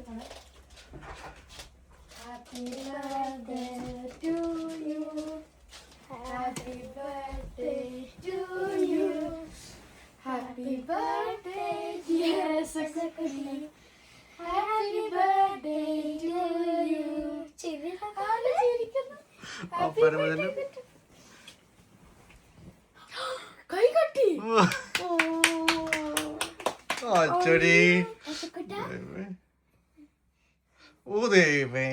Happy birthday to you. Happy birthday to you. Happy birthday dear Sakshi. Happy birthday to you. Happy birthday. കൈ കട്ടി. അച്ചടി. ഓ ദേവേ.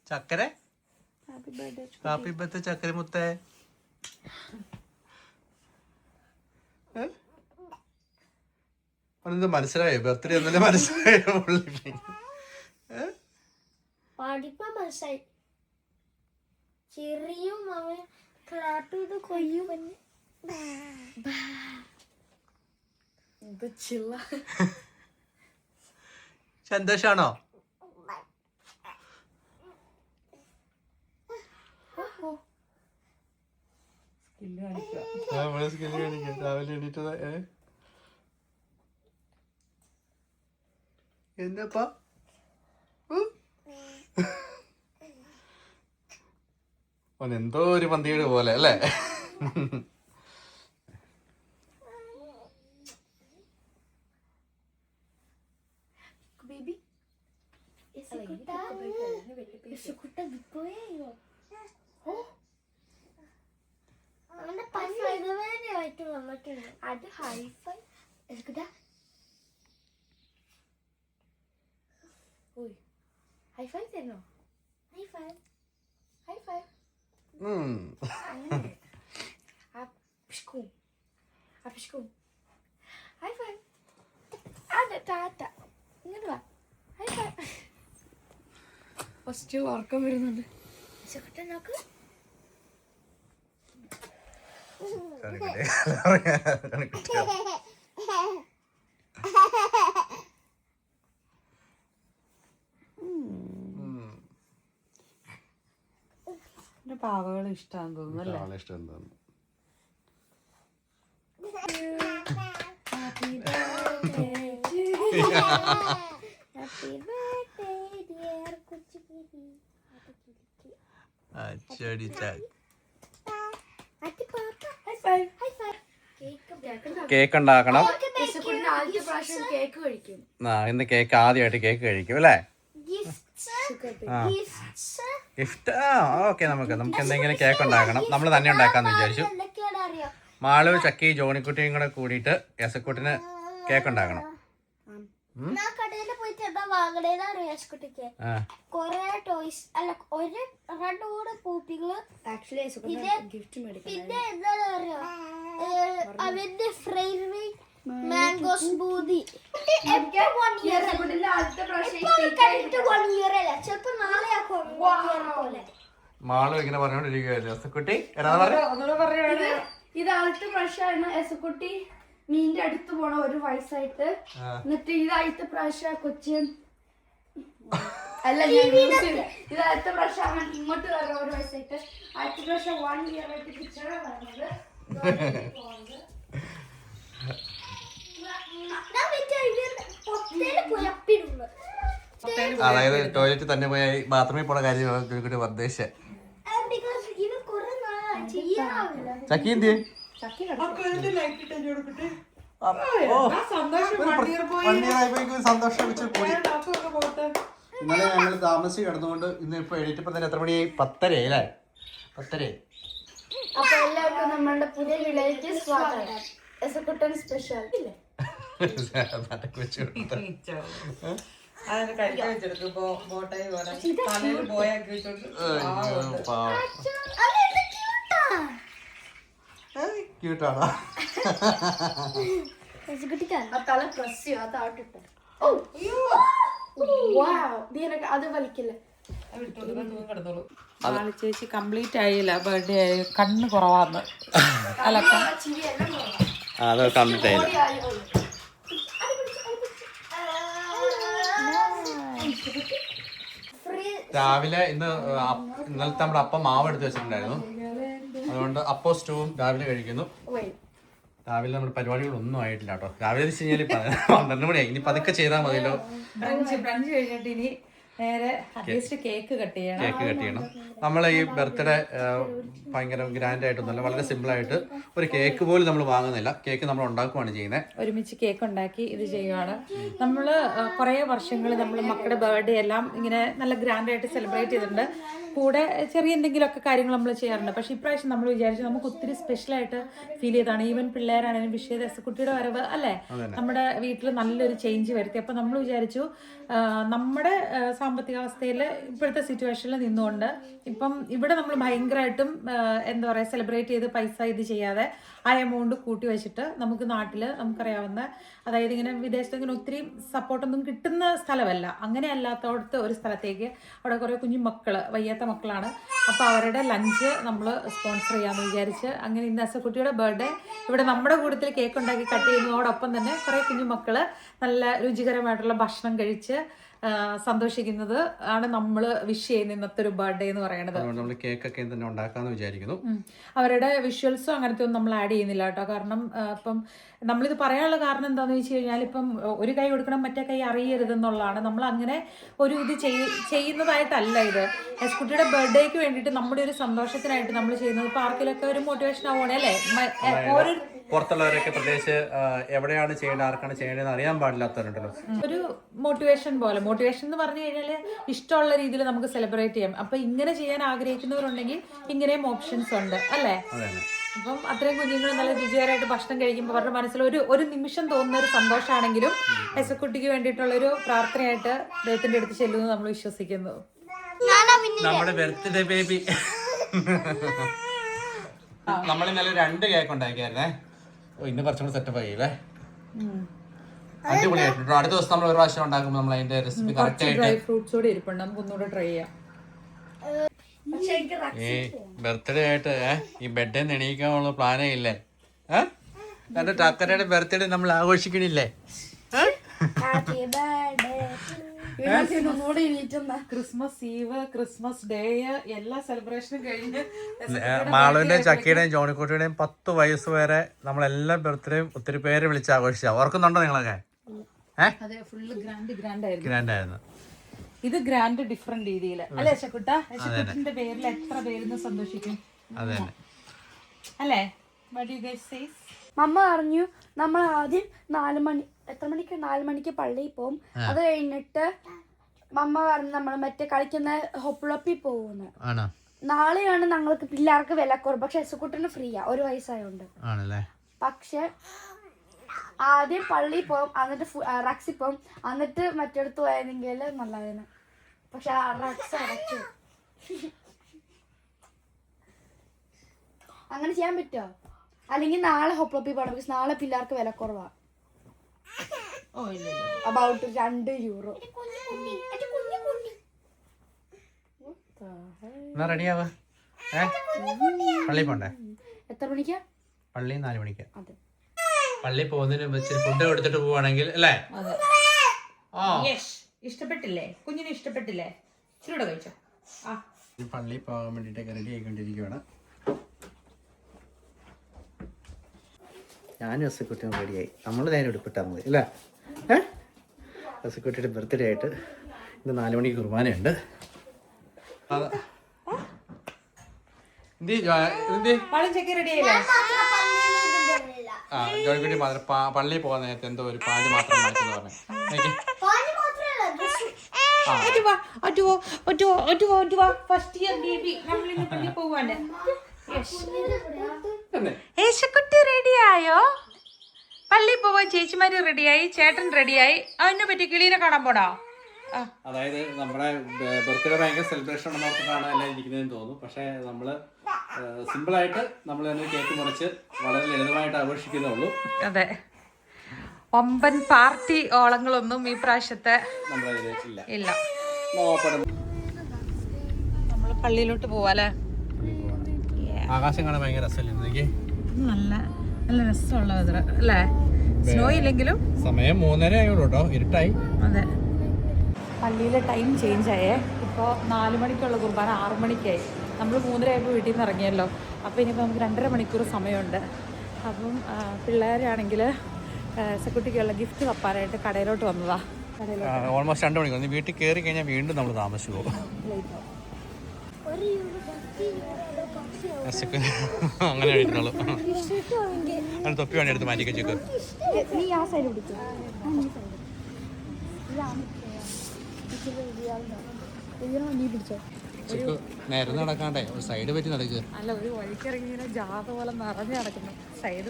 ചക്കര. Happy birthday ചക്കര മുത്തേ. അതെന്താ മനസ്സിലായോ? ബർത്ത്ഡേ എന്നല്ലേ മനസ്സിലായോ? മനസ്സിലായി. ചെറിയും അവൻ ക്ലാപ്പ് ചെയ്ത് കൊയ്യും. സന്തോഷാണോ? രാവിലെ എണീറ്റതാ. എന്താപ്പാ എന്തോ ഒരു പന്തിയുടെ പോലെ അല്ലേ? അത് ഹൈഫൈ ഹൈഫൈ തരണോ? Hi fi hi fi hi fi. അതെ ടാറ്റ. ഇങ്ങോട്ട് വാ. ഹൈഫൈ. ഫസ്റ്റ് ഉറക്കം വരുന്നുണ്ട്. നോക്ക്. പാവകൾ ഇഷ്ടമാണെന്ന് തോന്നുന്നു അല്ലേ? ഇഷ്ടം തോന്നുന്നു. കേക്ക് ഉണ്ടാക്കണം. ഇന്ന് കേക്ക് ആദ്യമായിട്ട് കേക്ക് കഴിക്കും അല്ലേ? ഗിഫ്റ്റ്. ഓക്കെ, നമുക്ക് എന്തെങ്കിലും കേക്ക് ഉണ്ടാക്കണം. നമ്മൾ തന്നെ ഉണ്ടാക്കാന്ന് വിചാരിച്ചു. മാളു, ചക്കി, ജോണിക്കുട്ടിയും കൂടെ കൂടിയിട്ട് യസക്കുട്ടിന് കേക്ക് ഉണ്ടാക്കണം. കൊറേ ടോയ്സ് അല്ല, ഒരു 2 പൂപ്പികള്. പിന്നെ എന്താ പറയാ, അവന്റെ ഫ്രൈഡ് മാംഗോ സ്മൂതി. മാളു ഇങ്ങനെ പറഞ്ഞോണ്ടിരിക്കുകയല്ലേ യസക്കുട്ടി? ഇത് ആദ്യത്തെ പ്രാവശ്യമാണ് യസക്കുട്ടി മീന്റെ അടുത്ത് പോണ 1 വയസ്സായിട്ട്. എന്നിട്ട് ഇതാദ്യത്തെ പ്രാവശ്യം കൊച്ചിൻ അല്ല, ഇതാദ്യത്തെ പ്രാവശ്യം ഇങ്ങോട്ട് വരണം 1 വയസ്സായിട്ട്. ആദ്യത്തെ പ്രാവശ്യം 1 ഇയർ ആയിട്ട് പിക്ചറാണ് പറഞ്ഞത്. അതായത് ടോയ്ലറ്റ് തന്നെ പോയി ബാത്റൂമിൽ പോണ കാര്യം ഉദ്ദേശിച്ചേ. ചക്കി എന്ത് സന്തോഷം വെച്ച് പോയി. ഇന്നലെ ഞങ്ങൾ താമസിച്ച് കിടന്നുകൊണ്ട് ഇന്ന് ഇപ്പൊ എണീറ്റപ്പോ തന്നെ എത്ര മണിയായി? 10:30 അല്ലേ? 10:30. അപ്പൊ എല്ലാവർക്കും നമ്മളുടെ പുതിയ വീഡിയോയിലേക്ക് സ്വാഗതം. യസക്കുട്ടൻ സ്പെഷ്യൽ ഇല്ലേ? ക്യൂട്ടാണോ? അത് വലിക്കില്ല. ചേച്ചി കംപ്ലീറ്റ് ആയില്ല. ബർത്ത്ഡേ ആയി. കണ്ണ് കുറവാന്ന് അലക്ക. അത് കംപ്ലീറ്റ് ആയില്ല. രാവിലെ ഇന്നലത്തെ നമ്മുടെ അപ്പം മാവ് എടുത്ത് വെച്ചിട്ടുണ്ടായിരുന്നു. അതുകൊണ്ട് അപ്പോ സ്റ്റൂവും രാവിലെ കഴിക്കുന്നു. രാവിലെ നമ്മുടെ പരിപാടികളൊന്നും ആയിട്ടില്ല കേട്ടോ. രാവിലെ വെച്ച് കഴിഞ്ഞാൽ 12 മണിയായി. ഇനി പതുക്കെ ചെയ്താൽ മതിയല്ലോ. ബ്രഞ്ച് കഴിഞ്ഞിട്ട് ഇനി നേരെ അറ്റ്ലീസ്റ്റ് കേക്ക് കട്ട് ചെയ്യണം. നമ്മൾ ഈ ബർത്ത്ഡേ ഭയങ്കര ഗ്രാൻഡ് ആയിട്ടൊന്നുമല്ല, വളരെ സിമ്പിളായിട്ട് ഒരു കേക്ക് പോലും നമ്മൾ വാങ്ങുന്നില്ല. കേക്ക് നമ്മൾ ഉണ്ടാക്കുകയാണ് ചെയ്യുന്നത്. ഒരുമിച്ച് കേക്ക് ഉണ്ടാക്കി ഇത് ചെയ്യുവാണ്. നമ്മൾ കുറേ വർഷങ്ങൾ നമ്മൾ മക്കളുടെ ബർത്ത്ഡേ എല്ലാം ഇങ്ങനെ നല്ല ഗ്രാൻഡായിട്ട് സെലിബ്രേറ്റ് ചെയ്തിട്ടുണ്ട്. കൂടെ ചെറിയ എന്തെങ്കിലുമൊക്കെ കാര്യങ്ങൾ നമ്മൾ ചെയ്യാറുണ്ട്. പക്ഷേ ഇപ്രാവശ്യം നമ്മൾ വിചാരിച്ചു നമുക്ക് ഒത്തിരി സ്പെഷ്യലായിട്ട് ഫീൽ ചെയ്താണ്. ഈവൻ പിള്ളേരാണെങ്കിലും കുട്ടിയുടെ വരവ് അല്ലേ, നമ്മുടെ വീട്ടിൽ നല്ലൊരു ചേഞ്ച് വരുത്തി. അപ്പം നമ്മൾ വിചാരിച്ചു നമ്മുടെ സാമ്പത്തികാവസ്ഥയിൽ ഇപ്പോഴത്തെ സിറ്റുവേഷനിൽ നിന്നുകൊണ്ട് ഇപ്പം ഇവിടെ നമ്മൾ ഭയങ്കരമായിട്ടും എന്താ പറയുക സെലിബ്രേറ്റ് ചെയ്ത് പൈസ ഇത് ചെയ്യാതെ ആ എമൗണ്ട് കൂട്ടി വെച്ചിട്ട് നമുക്ക് നാട്ടിൽ നമുക്കറിയാവുന്ന, അതായത് ഇങ്ങനെ വിദേശത്ത് ഇങ്ങനെ ഒത്തിരി സപ്പോർട്ടൊന്നും കിട്ടുന്ന സ്ഥലമല്ല, അങ്ങനെ അല്ലാത്തടത്ത് ഒരു സ്ഥലത്തേക്ക് അവിടെ കുറേ കുഞ്ഞു മക്കൾ, വയ്യാത്ത മക്കളാണ്. അപ്പോൾ അവരുടെ ലഞ്ച് നമ്മൾ സ്പോൺസർ ചെയ്യാമെന്ന് വിചാരിച്ച് അങ്ങനെ ഇന്ന് അസക്കുട്ടിയുടെ ബർത്ത്ഡേ ഇവിടെ നമ്മുടെ കൂട്ടത്തിൽ കേക്ക് ഉണ്ടാക്കി കട്ട് ചെയ്യുന്നതോടൊപ്പം തന്നെ കുറേ കുഞ്ഞു മക്കൾ നല്ല രുചികരമായിട്ടുള്ള ഭക്ഷണം കഴിച്ച് സന്തോഷിക്കുന്നത് ആണ് നമ്മൾ വിഷ് ചെയ്യുന്ന ഇന്നത്തെ ഒരു ബർത്ത്ഡേ എന്ന് പറയുന്നത്. നമ്മൾ കേക്കൊക്കെ തന്നെ ഉണ്ടാക്കാന്ന് വിചാരിക്കുന്നു. അവരുടെ വിഷ്വൽസും അങ്ങനത്തെ ഒന്നും നമ്മൾ ആഡ് ചെയ്യുന്നില്ല കേട്ടോ. കാരണം ഇപ്പം നമ്മളിത് പറയാനുള്ള കാരണം എന്താണെന്ന് വെച്ച് കഴിഞ്ഞാൽ ഇപ്പം ഒരു കൈ കൊടുക്കണം മറ്റേ കൈ അറിയരുതെന്നുള്ളതാണ്. നമ്മൾ അങ്ങനെ ഒരു ഇത് ചെയ്യുന്നതായിട്ടല്ല ഇത്. എസ്കുട്ടിയുടെ ബർത്ത്ഡേക്ക് വേണ്ടിയിട്ട് നമ്മുടെ ഒരു സന്തോഷത്തിനായിട്ട് നമ്മൾ ചെയ്യുന്നത്. ഇപ്പം ആർക്കെങ്കിലൊക്കെ ഒരു മോട്ടിവേഷൻ ആവുകയാണെ അല്ലേ, ഓരോ പുറത്തുള്ളവരൊക്കെ പ്രത്യേകിച്ച് എവിടെയാണ് ചെയ്യേണ്ടത് ആർക്കാണ് ചെയ്യേണ്ടതെന്ന് അറിയാൻ പാടില്ലാത്തവരുണ്ടല്ലോ. ഒരു മോട്ടിവേഷൻ പോലെ, മോട്ടിവേഷൻ എന്ന് പറഞ്ഞു കഴിഞ്ഞാൽ ഇഷ്ടമുള്ള രീതിയിൽ നമുക്ക് സെലിബ്രേറ്റ് ചെയ്യാം. അപ്പൊ ഇങ്ങനെ ചെയ്യാൻ ആഗ്രഹിക്കുന്നവരുണ്ടെങ്കിൽ ഇങ്ങനെയും ഓപ്ഷൻസ് ഉണ്ട് അല്ലേ. അപ്പം അത്രയും കുഞ്ഞുങ്ങൾ നല്ല രുചികരമായിട്ട് ഭക്ഷണം കഴിക്കുമ്പോൾ അവരുടെ മനസ്സിൽ ഒരു നിമിഷം തോന്നുന്ന ഒരു സന്തോഷമാണെങ്കിലും എസക്കുട്ടിക്ക് വേണ്ടിയിട്ടുള്ള ഒരു പ്രാർത്ഥനയായിട്ട് ദൈവത്തിന്റെ അടുത്ത് ചെല്ലുന്നു നമ്മൾ വിശ്വസിക്കുന്നു. നമ്മുടെ ബർത്ത്ഡേ ബേബി നമ്മൾ ഇന്നലെ 2 കേക്ക് ഉണ്ടാക്കിയായിരുന്നേ. ഇന്ന് കുറച്ചും കൂടി സെറ്റപ്പ് ആയില്ലേ, അടിപൊളിയായിട്ടുണ്ട്. അടുത്ത ദിവസം നമ്മൾ ഒരു പ്രാവശ്യം ഉണ്ടാക്കുമ്പോൾ നമ്മൾ അതിന്റെ റെസിപ്പി കറക്റ്റ് ആയിട്ട് ഡ്രൈ ഫ്രൂട്ട്സ് കൂടെ ഇരിപ്പുണ്ട്, നമുക്ക് ഒന്നുകൂടെ ട്രൈ ചെയ്യാം. ഈ ബർത്ത്ഡേ ആയിട്ട് ഈ ബെഡിൽ നിന്ന് എണീക്കാനുള്ള പ്ലാനേ ഇല്ലേ? എന്റെ ടക്കരയുടെ ബർത്ത്ഡേ നമ്മൾ ആഘോഷിക്കണില്ലേ? ക്രിസ്മസ് ഈവ്, ക്രിസ്മസ് ഡേ എല്ലാ സെലിബ്രേഷനും കഴിഞ്ഞ് മാളുവിന്റെയും ചക്കിയുടെയും ജോണിക്കുട്ടിയുടെയും 10 വയസ്സ് വരെ നമ്മളെല്ലാ ബർത്ത്ഡേയും ഒത്തിരി പേര് വിളിച്ച് ആഘോഷിച്ചാ. ഓർക്കുന്നുണ്ടോ നിങ്ങളൊക്കെ? ഗ്രാൻഡ് ആയിരുന്നു. ഇത് ഗ്രാൻഡ് ഡിഫറെന്റ് രീതിയിൽ അല്ലേ ശകുട്ട? ശകുട്ടിന്റെ പേരിൽ എത്ര പേരുന്ന് സന്തോഷിക്കും അല്ലേ? മമ്മ പറഞ്ഞു നമ്മൾ ആദ്യം 4 മണിക്ക് പള്ളിയിൽ പോകും. അത് കഴിഞ്ഞിട്ട് മമ്മ പറഞ്ഞു നമ്മൾ മറ്റേ കളിക്കുന്ന ഹൊപ്പിളപ്പി പോകുന്നു. നാളെയാണ് ഞങ്ങൾക്ക് പിള്ളേർക്ക് വിലക്കുറവ്. പക്ഷെ എസക്കുട്ടിന് ഫ്രീയാ, 1 വയസ്സായോണ്ട്. പക്ഷെ ആദ്യം പള്ളിയിൽ പോകും, എന്നിട്ട് റക്സിൽ പോകും, എന്നിട്ട് മറ്റെടുത്ത് പോയതെങ്കിൽ നല്ലതായിരുന്നു. പക്ഷെ റക്സ് അടച്ചു. അങ്ങനെ ചെയ്യാൻ പറ്റുമോ? അല്ലെങ്കിൽ നാളെ ഹൊപ്പിളപ്പി പോകണം. പക്ഷെ നാളെ പിള്ളേർക്ക് വിലക്കുറവാ. അബൌട്ട് €2. റെഡിയാവാ? പള്ളി പോണ്ടേ? എത്ര മണിക്കാ പള്ളി? 4 മണിക്ക്. പള്ളി പോകുന്നതിന് വെച്ച് ഫുഡ് കൊടുത്തിട്ട് പോവാണെങ്കിൽ അല്ലേ? ഇഷ്ടപ്പെട്ടില്ലേ കുഞ്ഞിന്? ഇഷ്ടപ്പെട്ടില്ലേ? ഇച്ചിരൂടെ കഴിച്ചോ. പള്ളി പോകാൻ വേണ്ടിട്ടൊക്കെ റെഡി ആയിക്കൊണ്ടിരിക്കുകയാണ്. ഞാനും എസക്കുട്ടിയും റെഡിയായി. നമ്മൾ നേരെ ഉടുപ്പിട്ടാൽ മതി അല്ലേ? എസക്കുട്ടിയുടെ ബർത്ത്ഡേ ആയിട്ട് ഇന്ന് 4 മണിക്ക് കുർബാനയുണ്ട്. ജോലിക്കുട്ടി പള്ളി പോകാൻ നേരത്തെ എന്തോ ഒരു പാല് മാത്രം മാറ്റുന്നു പറഞ്ഞു. ഏശക്കുട്ടി റെഡിയായോ? പള്ളി പോവാൻ ചേച്ചിമാര് റെഡിയായി, ചേട്ടൻ റെഡിയായി. അതിനെ പറ്റി കിളീനെ കാണാൻ പോണോ? അതായത് നമ്മുടെ ബർത്ത്ഡേ ഭയങ്കര സെലിബ്രേഷൻ ഉണ്ടെന്നോർത്തിട്ടാണ് എല്ലാം ഇരിക്കുന്നതെന്ന് തോന്നുന്നു. പക്ഷെ നമ്മള് സിമ്പിളായിട്ട് നമ്മൾ തന്നെ കേക്ക് മുറിച്ച് വളരെ ലളിതമായിട്ട് ആഘോഷിക്കുന്നേ. അതെ, വമ്പൻ പാർട്ടി ഓളങ്ങളൊന്നും ഈ പ്രാവശ്യത്തെ ഇല്ല. നമ്മള് പള്ളിയിലോട്ട് പോവാല്ലേ? ആകാശം കാണാൻ ഭയങ്കര രസമല്ലേ? നല്ല നല്ല രസമുള്ള വെതർ അല്ലേ? സ്നോ ഇല്ലെങ്കിലും സമയം 3:30 ആയുള്ളൂ കേട്ടോ, ഇരുട്ടായി. അതെ, പള്ളിയിലെ ടൈം ചേഞ്ച് ആയേ. ഇപ്പോൾ 4 മണിക്കുള്ള കുർബാന 6 മണിക്കായി. നമ്മൾ 3:30 ആയപ്പോൾ വീട്ടിൽ നിന്ന് ഇറങ്ങിയല്ലോ. അപ്പോൾ ഇനിയിപ്പോൾ നമുക്ക് 2.5 മണിക്കൂർ സമയമുണ്ട്. അപ്പം പിള്ളേരാണെങ്കിൽ സെക്യൂരിറ്റിക്കുള്ള ഗിഫ്റ്റ് തപ്പാനായിട്ട് കടയിലോട്ട് വന്നതാണ്. ഓൾമോസ്റ്റ് 2 മണിക്കൂർ. വീട്ടിൽ കയറി കഴിഞ്ഞാൽ വീണ്ടും നമ്മൾ താമസിച്ചു പോകും. അങ്ങനെ എഴുതുന്നുള്ളൂ. അത് തൊപ്പി വേണ്ടി എടുത്ത് മാറ്റി വെച്ചേക്ക്. നേരെ നടക്കാണ്ടേ ഒരു സൈഡ് പറ്റി നടക്കുക. അല്ല, ഒരു വഴിക്കിറങ്ങി ഇങ്ങനെ ജാഥ പോലെ നിറഞ്ഞു നടക്കുന്നു. സൈഡ്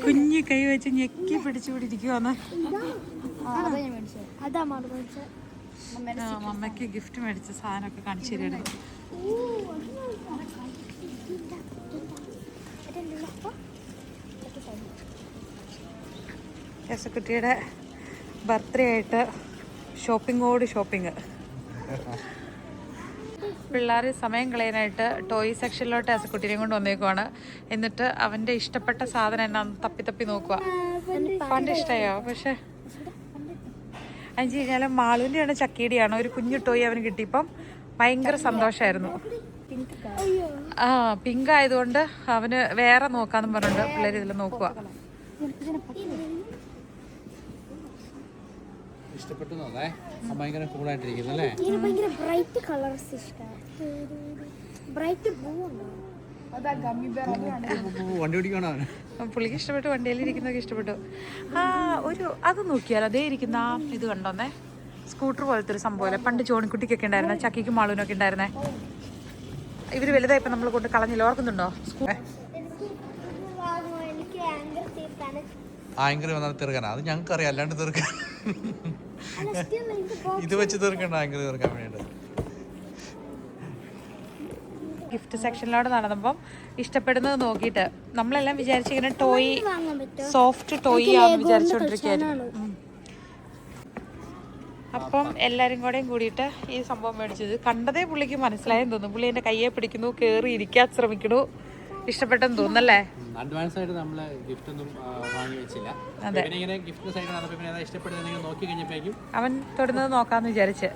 കുഞ്ഞു കൈ വെച്ച് ഞെക്കി പിടിച്ചുപിടിരിക്കുവാന്ന്. മമ്മയ്ക്ക് ഗിഫ്റ്റ് മേടിച്ച സാധനമൊക്കെ കാണിച്ചു തരുന്നു. യേശുക്കുട്ടിയുടെ ബർത്ത്ഡേ ആയിട്ട് ഷോപ്പിംഗ്. പിള്ളേർ സമയം കളയാനായിട്ട് ടോയ് സെക്ഷനിലോട്ട് യേശുക്കുട്ടീനെയും കൊണ്ട് വന്നേക്കുവാണ്. എന്നിട്ട് അവൻ്റെ ഇഷ്ടപ്പെട്ട സാധനം എന്നാ തപ്പി നോക്കുക. പണ്ട് ഇഷ്ടമായോ? പക്ഷെ അഞ്ച് കഴിഞ്ഞാൽ മാളുവിൻ്റെയാണ് ചക്കീടിയാണ് ഒരു കുഞ്ഞു ടോയ് അവന് കിട്ടിയപ്പം ഭയങ്കര സന്തോഷമായിരുന്നു. പിങ്ക് ആയതുകൊണ്ട് അവന് വേറെ നോക്കാന്നും പറഞ്ഞിട്ടുണ്ട്. പിള്ളേർ ഇതിൽ നോക്കുക. ഇഷ്ടപ്പെട്ടു ഭയങ്കര കൂളായിട്ടിരിക്കുന്നു അല്ലേ? വണ്ടി ഓടിക്കണോ? പുള്ളിക്ക് ഇഷ്ടപ്പെട്ടു. വണ്ടിയിലിരിക്കുന്നതൊക്കെ ഇഷ്ടപ്പെട്ടു. അത് നോക്കിയാലോ, അതേ ഇരിക്കുന്ന ഇത് കണ്ടോന്നേ, സ്കൂട്ടർ പോലത്തെ ഒരു സംഭവം. പണ്ട് ജോണിക്കുട്ടിക്കൊക്കെ ഉണ്ടായിരുന്നേ, ചക്കിക്കും മാളൂനൊക്കെ ഉണ്ടായിരുന്നേ. ഇവര് വലുതായപ്പോ നമ്മൾ കൊണ്ട് കളഞ്ഞില്ല, ഓർക്കുന്നുണ്ടോ? ആങ്കർ വന്നാൽ തീർക്കാനാ? അത് ഞങ്ങൾക്ക് അറിയാം, അല്ലാണ്ട് തീർക്കാൻ ഇത് വെച്ച് തീർക്കണ്ട. ആങ്കർ തീർക്കാൻ വേണ്ടിയിട്ട് ഗിഫ്റ്റ് സെക്ഷനിലോട്ട് നടന്നപ്പം ഇഷ്ടപ്പെടുന്നത് നോക്കിയിട്ട് നമ്മളെല്ലാം വിചാരിച്ചിങ്ങനെ ടോയ്, സോഫ്റ്റ് ടോയ് ആണെന്ന് വിചാരിച്ചോണ്ടിരിക്കുകയായിരുന്നു. അപ്പം എല്ലാവരും കൂടിയിട്ട് ഈ സംഭവം മേടിച്ചത് കണ്ടതേ പുള്ളിക്ക് മനസ്സിലായെന്ന് തോന്നുന്നു. പുള്ളി എൻ്റെ കയ്യെ പിടിക്കുന്നു, കയറി ഇരിക്കാൻ ശ്രമിക്കണു. ഇഷ്ടപ്പെട്ടെന്ന് തോന്നുന്നല്ലേ? അഡ്വാൻസ് ആയിട്ട് നമ്മൾ ഗിഫ്റ്റ് ഒന്നും വാങ്ങി വെച്ചില്ല. ഇങ്ങനെ ഗിഫ്റ്റ് സൈഡ് നടന്നപ്പോൾ പിന്നെ ഇഷ്ടപ്പെടുന്ന നോക്കി കഴിഞ്ഞപ്പോഴേക്കും അവൻ തൊടുന്നത് നോക്കാന്ന് വിചാരിച്ച്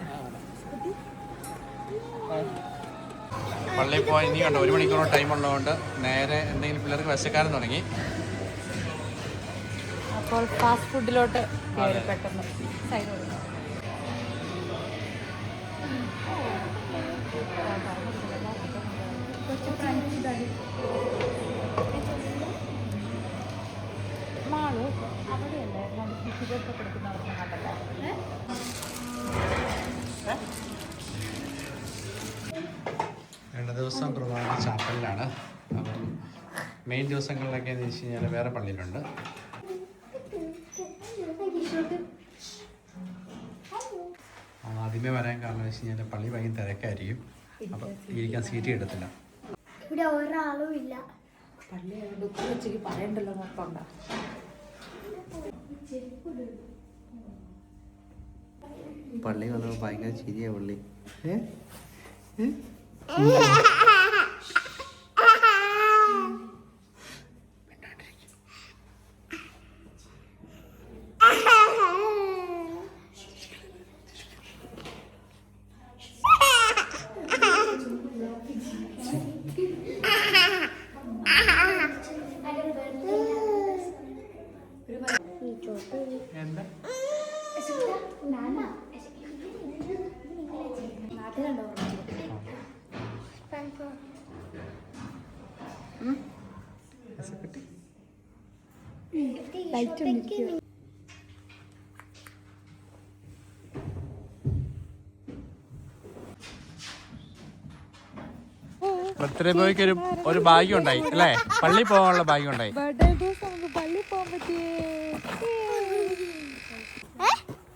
പള്ളിയിൽ പോയി. നീ കണ്ടോ 1 മണിക്കൂർ ടൈം ഉള്ളതുകൊണ്ട് നേരെ എന്തെങ്കിലും പിള്ളേർക്ക് വിശക്കാനും തുടങ്ങി. അപ്പോൾ ഫാസ്റ്റ് ഫുഡിലോട്ട് പെട്ടെന്ന് സൈഡ് കൊടുക്കണം. മാളു അവിടെയല്ലേ ഫിഷിതൊക്കെ കൊടുക്കുന്നവർക്ക് കണ്ടല്ലോ. രണ്ട് ദിവസം പ്രധാന ചാപ്പലിലാണ്. അപ്പം മെയിൻ ദിവസങ്ങളിലൊക്കെ എന്ന് വെച്ച് കഴിഞ്ഞാൽ വേറെ പള്ളിയിലുണ്ട്. ആദ്യമേ വരാൻ കാരണം വെച്ച് കഴിഞ്ഞാൽ പള്ളി ഭയങ്കര തിരക്കായിരിക്കും. അപ്പം ഇരിക്കാൻ സീറ്റ് കിട്ടത്തില്ല. ഇവിടെ ഒരാളും ഇല്ല. പള്ളി ഉച്ചയ്ക്ക് പറയണ്ടല്ലോ നോക്കണ്ട. പള്ളി വന്നപ്പോൾ ഭയങ്കര ചിരിയാ പള്ളി. ബർത്ത്ഡേ ബോയ്ക്ക് ഒരു ഭാഗ്യം ഉണ്ടായി അല്ലേ? പള്ളി പോകാനുള്ള ഭാഗ്യം ഉണ്ടായി.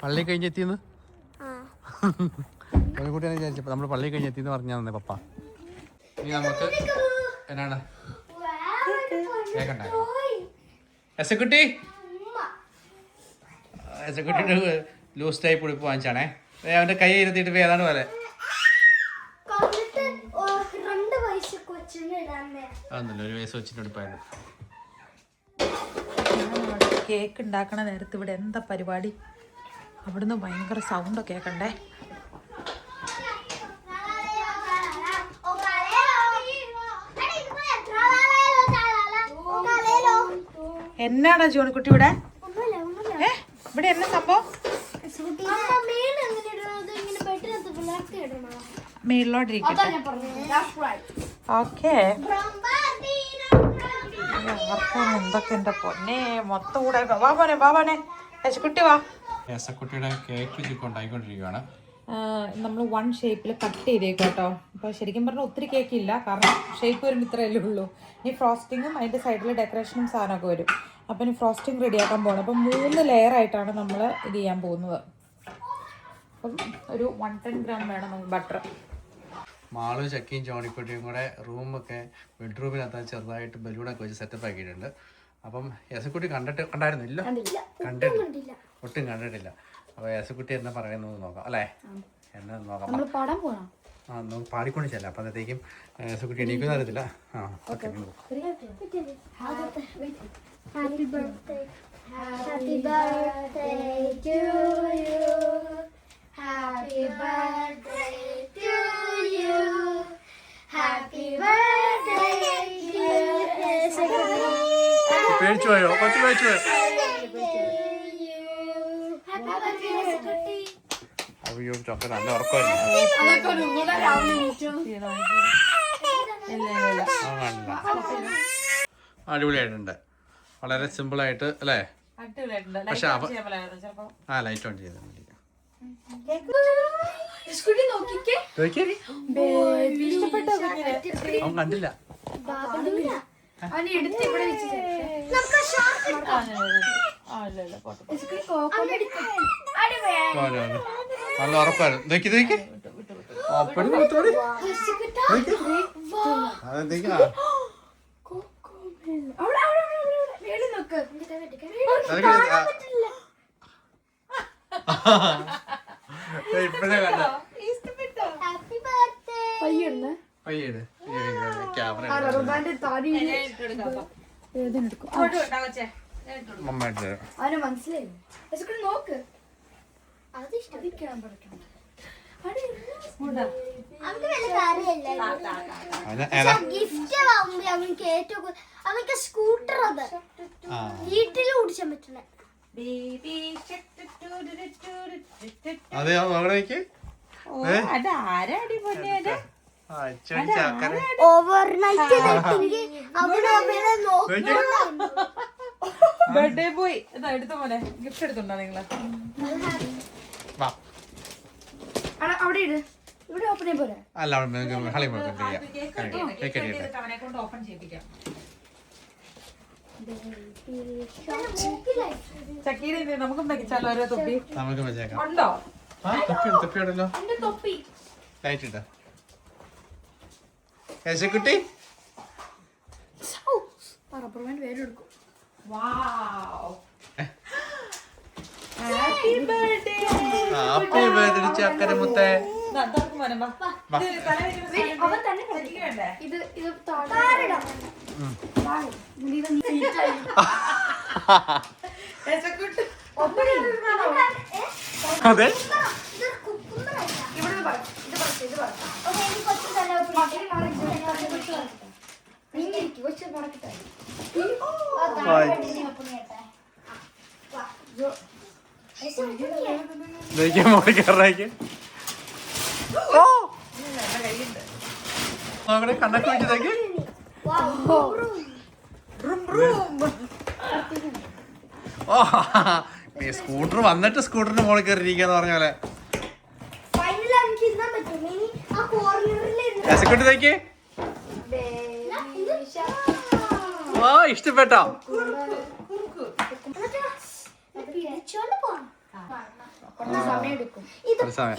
പള്ളി കഴിഞ്ഞെത്തിന്ന് കോഴിക്കോട്ടിനെ വിചാരിച്ചപ്പോ നമ്മള് പള്ളി കഴിഞ്ഞെത്തിന്ന് പറഞ്ഞാ തന്നെ പപ്പ. ഇനി നമുക്ക് എന്നാണ് കേക്കണ്ടായി എസക്കുട്ടിയുടെ ലൂസ് ടൈപ്പ് ഉടുപ്പ് വാങ്ങിച്ചാണേ. അവന്റെ കൈ ഇരുത്തിയിട്ട് ഏതാണ് പോലെ അതൊന്നുമില്ല, 1 വയസ്സ് വെച്ചിട്ട് ഉടുപ്പായിരുന്നു. കേക്ക് ഉണ്ടാക്കണ നേരത്ത് ഇവിടെ എന്താ പരിപാടി? അവിടുന്ന് ഭയങ്കര സൗണ്ടൊക്കെ കേൾക്കണ്ടേ. എന്നാടാ ജോണിക്കുട്ടി ഇവിടെ? ഇവിടെ എന്നാ സംഭവം? മേളിലോട്ടിരിക്കട്ടെ. ഓക്കെ. എന്തൊക്കെ എന്റെ പൊന്നെ മൊത്തം കൂടെ. വാ പോനെ യശക്കുട്ടി വാ. യശക്കുട്ടിയുടെ കേക്ക് ചിക്കൻ ഉണ്ടായിക്കൊണ്ടിരിക്കുകയാണ്. നമ്മൾ 1 ഷേപ്പിൽ കട്ട് ചെയ്തേക്കും കേട്ടോ. അപ്പോൾ ശരിക്കും പറഞ്ഞാൽ ഒത്തിരി കേക്ക് ഇല്ല, കാരണം ഷേപ്പ് വരുമ്പോൾ ഇത്രയല്ലേ ഉള്ളൂ. ഈ ഫ്രോസ്റ്റിങ്ങും അതിൻ്റെ സൈഡിൽ ഡെക്കറേഷനും സാധനമൊക്കെ വരും. അപ്പം ഇനി ഫ്രോസ്റ്റിംഗ് റെഡിയാക്കാൻ പോകണം. അപ്പം 3 ലെയർ ആയിട്ടാണ് നമ്മൾ ഇത് ചെയ്യാൻ പോകുന്നത്. അപ്പം ഒരു 110 ഗ്രാം വേണം നമുക്ക് ബട്ടർ. മാളും ചക്കിയും ജോണിക്കുട്ടിയും കൂടെ റൂമൊക്കെ ബെഡ്റൂമിനകത്ത് ചെറുതായിട്ട് ബലൂണൊക്കെ വെച്ച് സെറ്റപ്പ് ആക്കിയിട്ടുണ്ട്. അപ്പം യശക്കുട്ടി കണ്ടായിരുന്നില്ല? കണ്ടിട്ടില്ല, ഒട്ടും കണ്ടിട്ടില്ല. അപ്പോൾ യശക്കുട്ടി എന്നാ പറയുന്നത് നോക്കാം അല്ലേ? എന്നാ നോക്കാം. ആ നമുക്ക് പാടിക്കൊണ്ട് ചെല്ലാം. അപ്പം അന്നത്തേക്കും യശക്കുട്ടി എണീക്കുന്ന അറിയത്തില്ല. ആ okay. Happy birthday, happy birthday to you. Happy birthday to you. Happy birthday to you. പേടിച്ചു പോയോ? കൊച്ചു പേടിച്ചു പോയോ? അയ്യോ ചൊക്ക നല്ല ഉറക്കമായിരുന്നു. അടിപൊളിയായിട്ടുണ്ട്. വളരെ സിമ്പിളായിട്ട് അല്ലേ? പക്ഷെ ആ ലൈറ്റ് ഓൺ ചെയ്താൽ മതി. അവൻ കണ്ടില്ല. നല്ല ഉറപ്പായിരുന്നു. അതെന്താ ഇപ്പഴേ കണ്ട ക്യാമറ മനസ്സിലായി നോക്ക്. അവർക്ക് സ്കൂട്ടർ അത് വീട്ടിൽ ഓടിച്ചാൻ പറ്റണേ. അതെയോ? ഓവർനൈറ്റ് ബർത്ത്ഡേ പോയി എടുത്ത പോലെ ഗിഫ്റ്റ് എടുത്തുണ്ടോ നിങ്ങള്? അവിടെ ഇട്. ഇവിടെ ഓപ്പൺ ചെയ്യാൻ പോലെ അല്ല അവനെ കൊണ്ട് ഓപ്പൺ ചെയ്യിപ്പിക്കാം. ചക്കീര നമുക്ക് വെച്ചാലോ ഓരോ തൊപ്പി? നമുക്ക് വെച്ചേക്കാം. ഉണ്ടോ? തൊപ്പിയുണ്ടല്ലോ. ലൈറ്റ് ഇട്ട യശക്കുട്ടി. Happy birthday. ഹാപ്പി ബർത്ത്ഡേ ചക്കര മുത്തേ. അതെ മോളിക്കറേക്ക് നോക്കണേ കണ്ണൊക്കെ വെച്ചതേക്ക്. ഓ സ്കൂട്ടർ വന്നിട്ട് സ്കൂട്ടറിന്റെ മോളിൽ കയറിയിരിക്കാന്ന് പറഞ്ഞ പോലെ. യശക്കുട്ടിതേക്ക്. ഓ ഇഷ്ടപ്പെട്ടോ?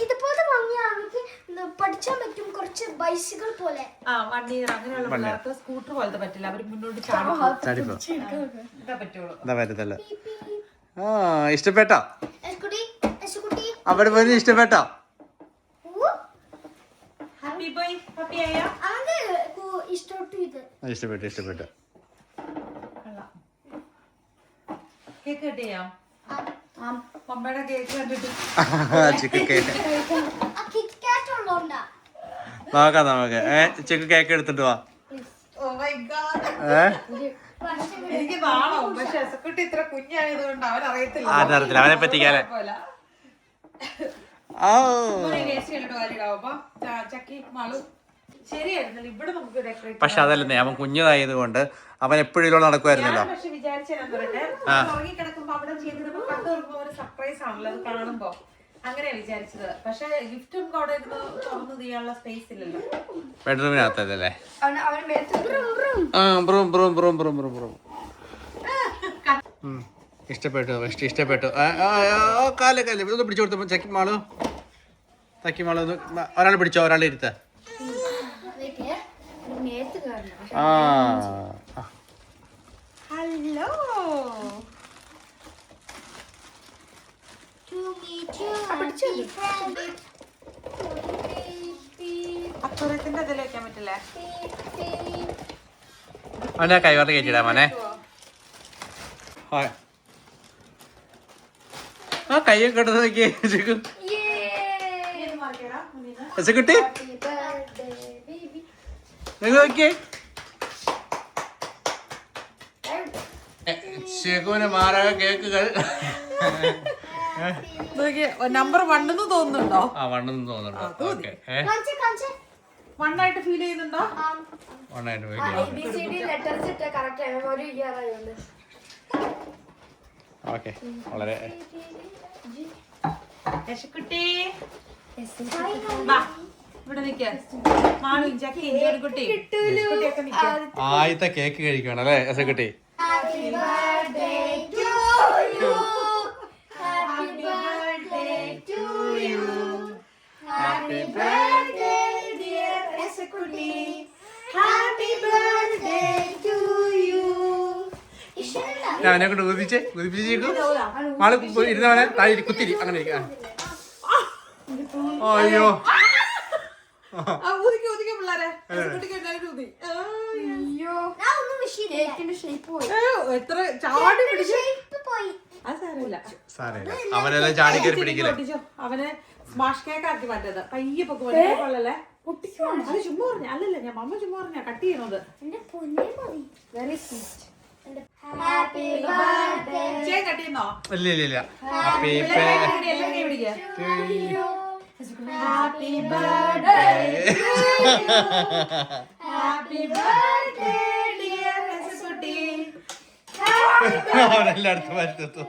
ഇതുപോലെ പഠിച്ചാൻ പറ്റും. കുറച്ച് ബൈസിക്കിൾ പോലെ അങ്ങനെയുള്ള പിള്ളേർക്ക് സ്കൂട്ടർ പോലത്തെ പറ്റില്ല. അവര് മുന്നോട്ട് പറ്റത്തില്ല. ആ ഇഷ്ടപ്പെട്ടോ? അവിടെ പോയി ഇഷ്ടപ്പെട്ടോ? ഇഷ്ടപ്പെട്ടു ഇഷ്ടപ്പെട്ടു. കേക്ക് കിട്ടിയോ? അമ്മയുടെ കേക്ക് കണ്ടിട്ട് ചിക്കൻ കേക്ക് നോക്കാം നമുക്ക്. ചിക്കൻ കേക്ക് എടുത്തിട്ട് വാ. എനിക്ക് നാണോ, പക്ഷെ എസക്കുട്ടി ഇത്ര കുഞ്ഞായതുകൊണ്ട് അവൻ അറിയത്തില്ല. അതറിയത്തില്ല, അവനെ പറ്റിക്കാതെ. ചക്കി മാളു ശരിയായിരുന്നല്ലോ. ഇവിടെ നമുക്ക് ഡെക്കറേറ്റ്. പക്ഷെ അതല്ലേ, അവൻ കുഞ്ഞതായത് കൊണ്ട് അവൻ എപ്പോഴും ഇതിലൂടെ നടക്കുമായിരുന്നല്ലോ. പക്ഷെ വിചാരിച്ചു ഉറങ്ങിക്കിടക്കുമ്പോ അവിടെ ചെയ്തിരുമ്പോ കണ്ടു തുറക്കുമ്പോ ഒരു സർപ്രൈസ് ആണല്ലോ അത് കാണുമ്പോ. അങ്ങനെയാ വിചാരിച്ചത്. പക്ഷെ ഗിഫ്റ്റും അവിടെ ഇരുന്ന് തുറന്നു ചെയ്യാനുള്ള സ്പേസ് ഇല്ലല്ലോ ബെഡ്റൂമിനകത്തല്ലേ. ഇഷ്ടപ്പെട്ടു. കാല് ഇതൊന്ന് പിടിച്ചു കൊടുത്തപ്പോ ചക്കി മാളു ഒരാൾ പിടിച്ചോ, ഒരാളെ ഇരുത്ത. ഹലോ അക്കുറത്തിന്റെ ഇതിൽ വെക്കാൻ പറ്റില്ലേ? അവനെ കൈവറി കയറ്റിടാ മോനെ. ആ കയ്യൊക്കെ ഇട്ട് നോക്കിയേ കുട്ടി നോക്കിയേ. ചെകുവിന് മാറാക കേക്കുകൾ. നമ്പർ 1 തോന്നുന്നുണ്ടോ? ആ 1 തോന്നുന്നുണ്ടോ? ഓക്കെ, 1 ആയിട്ട് ഫീൽ ചെയ്യുന്നുണ്ടോ? 1 ആയിട്ട് ഓക്കെ. വളരെ യശക്കുട്ടി ഇവിടെ നിൽക്കുക. മാളു ചക്കി കുട്ടി ആദ്യത്തെ കേക്ക് കഴിക്കണം അല്ലേ എസക്കുട്ടി? അവനെ കൊണ്ട് കുതിപ്പിച്ചേക്കും. മാള് ഇരുന്നവനെ താഴെ കുത്തിരി അങ്ങനെ ഇരിക്കാം. അയ്യോ എത്ര ചാടി പിടിച്ചു. അവനെല്ലാം ചാടി കയറി പിടിക്കില്ലേ? അവനെ സ്മാഷ് കേക്ക് ആക്കി മാറ്റത്. പയ്യെ പൊക്കെ കൊള്ളല്ലേ. അത് ചുമ്മാ പറഞ്ഞ അല്ലല്ല, ഞാൻ മമ്മ ചുമ്മാ പറഞ്ഞ കട്ട് ചെയ്യണത്. കട്ട് ചെയ്യുന്നോ? ഇല്ല. Happy birthday, happy birthday, dear Eskuti. അവനെല്ലായിടത്തും വരുത്തു.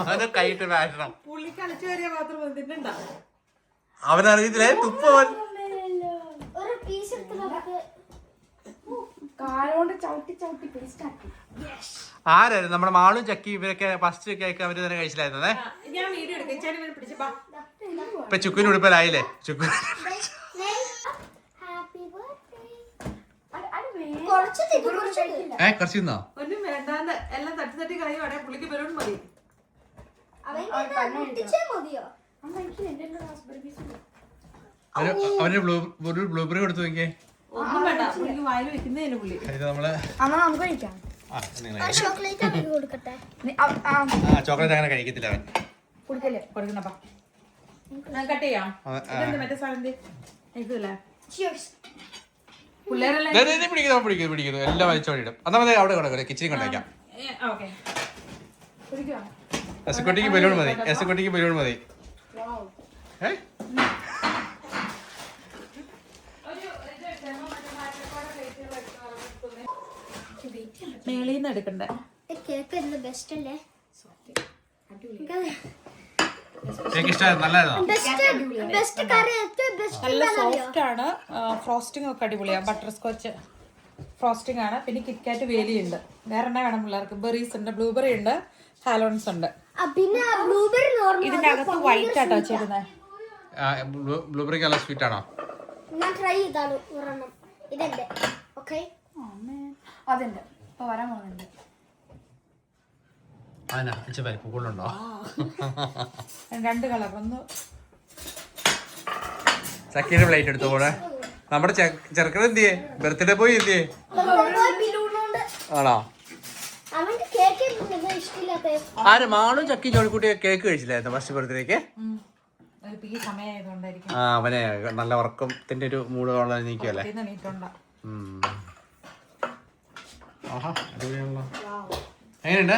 അവനെ കൈയിട്ട് മാറ്റണം. പുള്ളി കളിച്ചു കയറിയാ മാത്രം തിന്നണ്ട. അവനറിയത്തില്ലേ തുപ്പവൻ. ആരായിരുന്നു നമ്മുടെ മാളും ചക്കി ഇവരൊക്കെ ഫസ്റ്റ് കേക്ക് അവര് തന്നെ കഴിച്ചില്ലായിരുന്നേ. ഞാൻ വീഡിയോ എടുക്കാം. ഇപ്പൊ ചുക്കുവിന് ഉടുപ്പലായില്ലേ? ചുക്കു കുറച്ച് തിന്നോ? ഒന്നും വേണ്ടാന്ന് എല്ലാം തട്ടി കളയുവാണെ പുള്ളിക്ക് ബലൂൺ മതി. അവന് ബ്ലൂബെറി കൊടുത്തു നോക്കിയേ. ഒന്നും വേണ്ട, പുള്ളിക്ക് വായിൽ വെക്കുന്നതിന് പുള്ളി. ചോക്ലേറ്റ് അങ്ങനെ കഴിക്കത്തില്ല അവൻ. കൊടുക്കണപ്പാ കട്ട് ചെയ്യാം. മറ്റേ സാധനം ഇതല്ലേ പിടിക്കുന്നു എല്ലാം വലിച്ചോടിയിടും. അന്നാമത് അവിടെ കിടക്കില്ല, കിച്ചണിൽ കൊണ്ടേക്കാം. എസക്കുട്ടിക്ക് ബലൂൺ മതി. മേളീന്ന് എടുക്കണ്ടേ? നല്ല സോഫ്റ്റ് ആണ്. ഫ്രോസ്റ്റിംഗ് ഒക്കെ അടിപൊളിയാണ്. ബട്ടർ സ്കോച്ച് ഫ്രോസ്റ്റിംഗ് ആണ്. പിന്നെ കിറ്റ്കാറ്റ് വേലിയുണ്ട്. വേറെ എന്നാ വേണം പിള്ളേർക്ക്? ബെറീസ് ഉണ്ട്, ബ്ലൂബെറി ഉണ്ട്, ഹാലോൺസ് ഉണ്ട്. ഇതിന്റെ അകത്ത് വൈറ്റ് ആട്ടോ വെച്ചേക്കുന്നത്. ബ്ലൂബെറി നല്ല സ്വീറ്റ് ആണോ? ഞാൻ ട്രൈ ചെയ്താലോ ഒരെണ്ണം. ഇതെന്റെ ഓക്കേ. അതുണ്ട്, ഇപ്പൊ വരാൻ പോകുന്നുണ്ട്. പരിപ്പുകളുണ്ടോ? 2 കളർ. ഒന്ന് ചക്കീടെ പ്ലേറ്റ് എടുത്തു പോണേ. നമ്മുടെ ചെറുക്കൻ എന്തിയേ? ബർത്ത്ഡേ പോയി എന്തിയേ? ആണോ? ആര് മാളും ചക്കി ജോണിക്കുട്ടിയെ കേക്ക് കഴിച്ചില്ലായിരുന്നു ഫസ്റ്റ് ബർത്ത്ഡേക്ക്? ഈ സമയമായതുകൊണ്ടായിരിക്കും. അവനെ നല്ല ഉറക്കത്തിന്റെ ഒരു മൂഡ് കാണാൻ നിൽക്കുമല്ലേ. ആഹാ അടിപൊളിയാണല്ലോ. എങ്ങനെയുണ്ട്?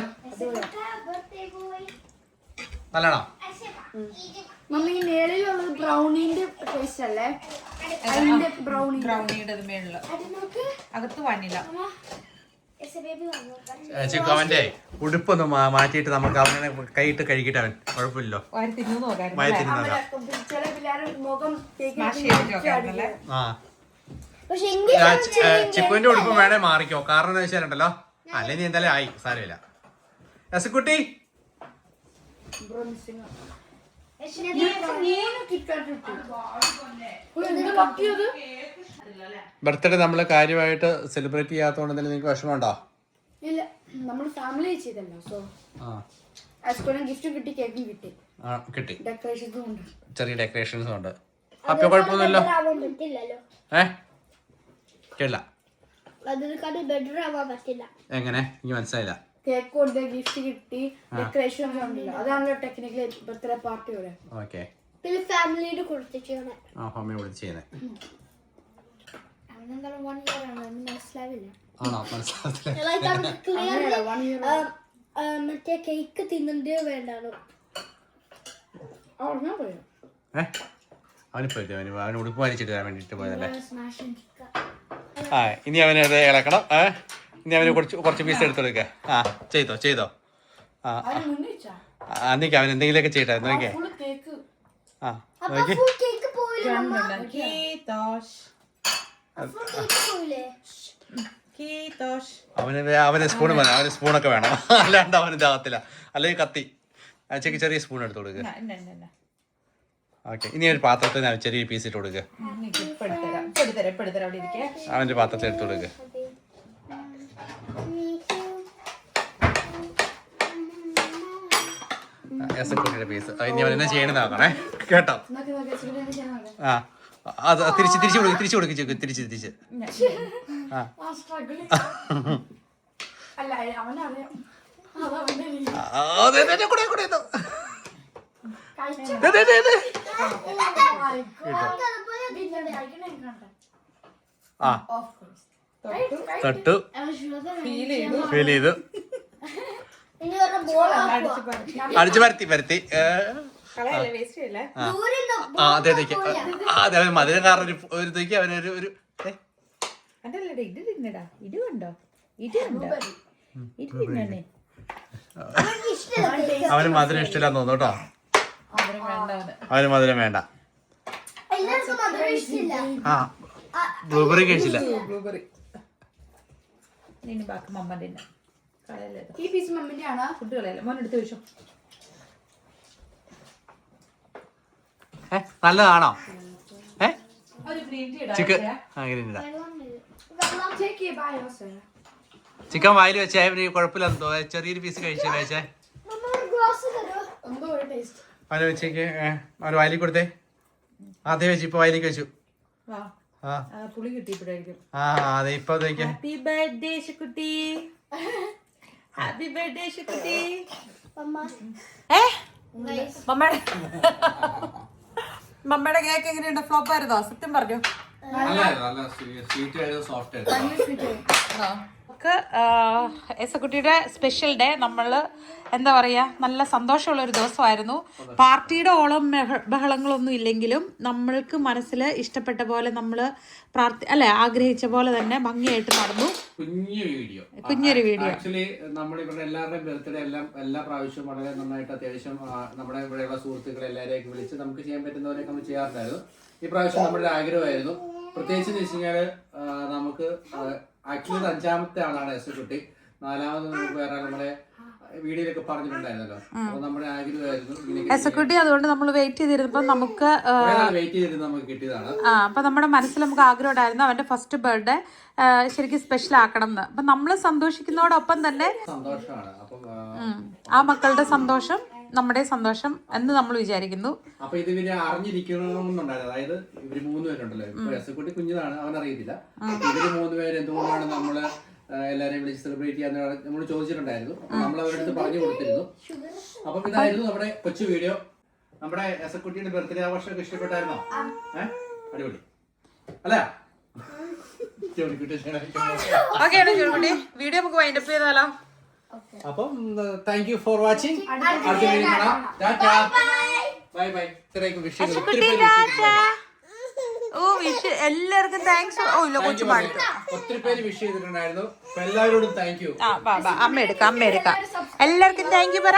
നല്ലതാണോ? മമ്മി മേളിലുള്ളത് ബ്രൗണിന്റെ ടേസ്റ്റ് അല്ലേ? അതിന്റെ ബ്രൗണിയുടെ മേളില് അകത്ത് വാനില. അവന്റെ ഉടുപ്പൊന്ന് മാറ്റിയിട്ട് നമുക്ക് അവനെ കൈയിട്ട് കഴിക്കട്ടെ. അവൻ കുഴപ്പമില്ലല്ലോ. ചിക്കുവിന്റെ ഉടുപ്പ് വേണേ മാറിക്കോ. കാരണം എന്താ വെച്ചാലുണ്ടല്ലോ, അല്ലെ നീ എന്തായാലും ആയി സാരമില്ല. എസക്കുട്ടി ബർത്ത്ഡേ നമ്മള് കാര്യമായിട്ട് സെലിബ്രേറ്റ് ചെയ്യാത്തോണ്ട് തന്നെ നിങ്ങൾക്ക് വിഷമമുണ്ടോ? ഇല്ല, നമ്മൾ ഫാമിലി ചെയ്തല്ലോ. സോ ഗിഫ്റ്റ് കിട്ടി, കേക്കും കിട്ടി, കിട്ടി, ഡെക്കറേഷൻസും ഉണ്ട്, ചെറിയ ഡെക്കറേഷൻസും ഉണ്ട്. അപ്പൊ കുഴപ്പമൊന്നുമില്ലോ. കേട്ടില്ല. എങ്ങനെ എനിക്ക് മനസ്സിലായില്ല. കേക്ക് കൊണ്ട് ഗിഫ്റ്റ് കിട്ടി, ഡെക്കറേഷൻസ് ഉണ്ടല്ലോ. അതാണല്ലോ ടെക്നിക്കലി ബർത്ത്ഡേ പാർട്ടി വരെ. ഓക്കെ, ഫാമിലിയുടെ കൊടുത്തിട്ട് ഫാമിലി വിളിച്ച് ചെയ്യുന്നത് മറ്റേ കേക്ക് തിന്നിട്ട് വേണ്ടാണോ? അവന് ഉടുപ്പ് വലിച്ചിട്ട് തരാൻ വേണ്ടിട്ട് പോയതല്ലേ. ഇനി അവന് അത് ഇളക്കണം. ഇനി അവന് കുറച്ച് പീസ് എടുത്ത് കൊടുക്ക. ചെയ്തോ. അന്നിക്ക് അവൻ എന്തെങ്കിലുമൊക്കെ ചെയ്യട്ടെ. നോക്കിയേ, നോക്കി അവന് സ്പൂണ് വേണം. അവന് സ്പൂണൊക്കെ വേണം, അല്ലാണ്ട് അവന് ഇതാകത്തില്ല. അല്ലെങ്കിൽ കത്തി ചെറിയ സ്പൂൺ എടുത്ത് കൊടുക്കുക. ഓക്കെ, ഇനി ഒരു പാത്രത്തിൽ ചെറിയ പീസ് ഇട്ട് കൊടുക്കുക. അവന്റെ പാത്രത്തിൽ എടുത്ത് കൊടുക്കുക. എസക്കുട്ടിയുടെ പീസ്. ഇനി അവൻ എന്നാ ചെയ്യണമെന്ന് നോക്കണേ കേട്ടോ. അത് തിരിച്ച് കൊടുക്ക്. തിരിച്ച് തൊട്ടു, ഫീൽ ചെയ്തു, അടിച്ചു പരത്തി. അതെ, അവൻ മധുരം കാരണം ഒരു ഇതൊക്കെ അവനൊരു അവന് മധുരം ഇഷ്ടമില്ലാന്ന് തോന്നുന്നു കേട്ടോ. അവന് മധുരം വേണ്ട. ബ്ലൂബെറി കഴിച്ചില്ല. ഈ പീസ് മമ്മിന്റെ ആണ്. ഫുഡ് കളയല്ലേ മോനെടുത്ത് വെച്ചോ. നല്ലതാണോ? ചിക്കൻ വായിൽ വെച്ചേ കുഴപ്പമില്ലെന്ന് തോന്നുന്നു. ചെറിയൊരു പീസ് കഴിച്ചേ അവന് വെച്ചേക്ക്. അവന് വായിലേക്ക് കൊടുത്തേ. അതേ വെച്ച് ഇപ്പൊ വായിലേക്ക് വെച്ചു. പുളി കിട്ടിയപ്പോഴായിരിക്കും. അതെ, ഇപ്പൊ ഹാപ്പി ബർത്ത്ഡേ ശുക്കുട്ടി. ഹാപ്പി ബർത്ത്ഡേ ശുക്കുട്ടി. മമ്മയുടെ കേക്ക് എങ്ങനെയുണ്ട്? ഫ്ലോപ്പ് ആയിരുന്നോ? സത്യം പറഞ്ഞു. എസക്കുട്ടിയുടെ സ്പെഷ്യൽ ഡേ. നമ്മൾ എന്താ പറയുക, നല്ല സന്തോഷമുള്ള ഒരു ദിവസമായിരുന്നു. പാർട്ടിയുടെ ഓളം ബഹളങ്ങളൊന്നും ഇല്ലെങ്കിലും നമ്മൾക്ക് മനസ്സിൽ ഇഷ്ടപ്പെട്ട പോലെ നമ്മൾ ആഗ്രഹിച്ച പോലെ തന്നെ ഭംഗിയായിട്ട് നടന്നു. കുഞ്ഞൊരു വീഡിയോ. ആക്ച്വലി നമ്മൾ ഇവിടെ എല്ലാവരുടെയും ബർത്ത്ഡേ എല്ലാ പ്രാവശ്യവും വളരെ നന്നായിട്ട് അത്യാവശ്യം നമ്മുടെ ഇവിടെയുള്ള സുഹൃത്തുക്കളെ എല്ലാവരെയും വിളിച്ച് നമുക്ക് ചെയ്യാൻ പറ്റുന്നവരെയൊക്കെ നമ്മൾ ചെയ്യാറുണ്ടായിരുന്നു. ഈ പ്രാവശ്യം നമ്മുടെ ആഗ്രഹമായിരുന്നു. പ്രത്യേകിച്ച് എന്ന് വെച്ച് കഴിഞ്ഞാൽ നമുക്ക് ആക്ച്വലി 5ാമത്തെ ആളാണ് എസക്കുട്ടി. 4ാമത് നമുക്ക് വേറെ നമ്മുടെ വീഡിയോയിലൊക്കെ പറഞ്ഞിട്ടുണ്ടായിരുന്നല്ലോ. അപ്പൊ നമ്മുടെ ആഗ്രഹമായിരുന്നു എസക്കുട്ടി. അതുകൊണ്ട് നമ്മൾ വെയിറ്റ് ചെയ്തിരുന്നപ്പോൾ നമുക്ക് കിട്ടിയതാണ്. അപ്പൊ നമ്മുടെ മനസ്സിൽ നമുക്ക് ആഗ്രഹം ഉണ്ടായിരുന്നു അവന്റെ ഫസ്റ്റ് ബർത്ത്ഡേ ശരിക്കും സ്പെഷ്യൽ ആക്കണം എന്ന്. അപ്പൊ നമ്മൾ സന്തോഷിക്കുന്നതോടൊപ്പം തന്നെ സന്തോഷമാണ്. ആ മക്കളുടെ സന്തോഷം നമ്മുടെ സന്തോഷം എന്ന് നമ്മൾ വിചാരിക്കുന്നു. അപ്പൊ ഇത് ഇവര് അറിഞ്ഞിരിക്കണമെന്നുണ്ടായിരുന്നു. അതായത് ഇവര് 3 പേരുണ്ടല്ലോ. ഇപ്പൊ എസക്കുട്ടി കുഞ്ഞിതാണ്, അവൻ അറിയത്തില്ല. ഇവര് 3 പേര് എന്തുകൊണ്ടാണ് നമ്മള് എല്ലാരെയും വിളിച്ച് സെലിബ്രേറ്റ് ചെയ്യാന്ന് നമ്മൾ ചോദിച്ചിട്ടുണ്ടായിരുന്നു. നമ്മൾ അവരുടെ അടുത്ത് പറഞ്ഞു കൊടുത്തിരുന്നു. അപ്പം ഇതായിരുന്നു നമ്മുടെ കൊച്ചു വീഡിയോ. നമ്മുടെ എസക്കുട്ടിയുടെ ബർത്ത്ഡേ ആഘോഷമൊക്കെ ഇഷ്ടപ്പെട്ടായിരുന്നോ? അടിപൊളി അല്ല? ഓക്കെ വീഡിയോ നമുക്ക് വൈൻഡപ്പ് ചെയ്താലോ? അപ്പം താങ്ക് യു ഫോർ വാച്ചിങ്. അടുത്ത വീഡിയോ കാണാം. Bye bye. ഇത്രയൊക്കെ വിഷയം എല്ലാവർക്കും താങ്ക്സ്. ഓ ഇല്ല കൊച്ചു പാടും. ഒത്തിരി പേര് വിഷ് ചെയ്തിട്ടുണ്ടായിരുന്നു. അപ്പൊ എല്ലാവരോടും താങ്ക് യു. അമ്മ എടുക്കാം എല്ലാവർക്കും താങ്ക് യു പറ.